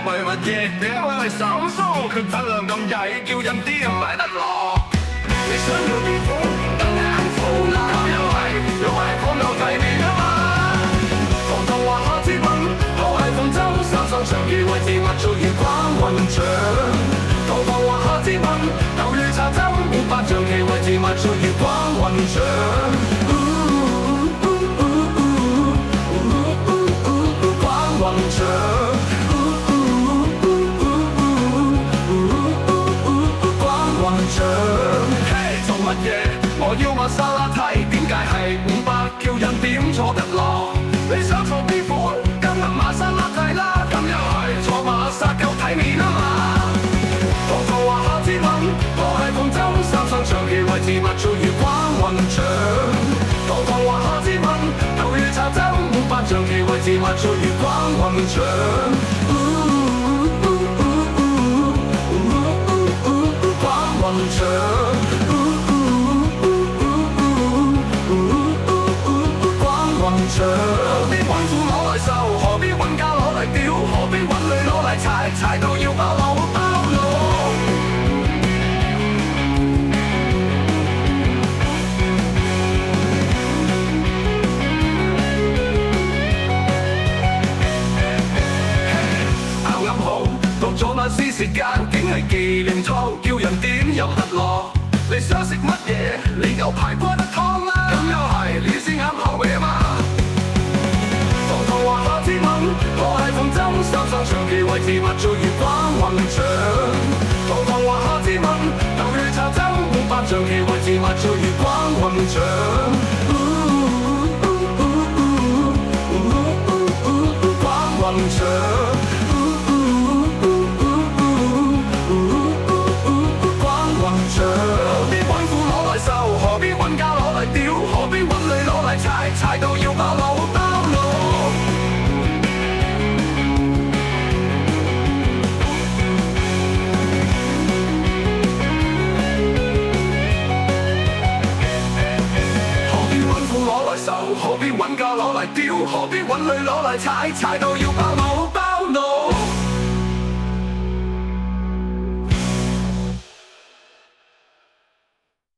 為乜嘢？因為手鬆，佢質量咁曳，叫人啲人買得落。你想要啲款，等眼苦啦，因為講到底面啊嘛。堂堂話下之品，我係鳳州三上長期為自物做月光雲長。堂堂話下之品，舊月茶針500長期為自物做月光雲長。光雲長，光雲長，嘿，做乜嘢？我要瑪莎拉蒂，點解係500？叫人點坐得落？你想坐邊款？今日瑪莎拉蒂啦，咁又係坐瑪莎夠體面啊嘛！堂堂話下之品，我係鳳州三上長期為自物做月光雲長。堂堂話下之品，舊月茶針500長期為自物做月光雲長。光雲長，光雲長。何必揾褲攞來受？何必揾家攞嚟屌？何必揾女攞嚟踩？踩到要爆腦爆腦。咗那時時間，竟係紀念倉，叫人點入得落？你想食乜嘢？你牛排骨得湯啦，咁又係你先啱口味啊嘛！堂堂話下之品，我係鳳針三上長期為自物做月光雲長。堂堂話下之品，舊月茶針500長期為自物做月光雲長。光雲長。何必揾褲攞來受？何必揾家攞嚟屌？何必揾女攞嚟踩？踩到要爆腦爆腦。何必揾褲攞來受？何必揾家攞嚟屌？何必揾女攞嚟踩？踩到要爆腦。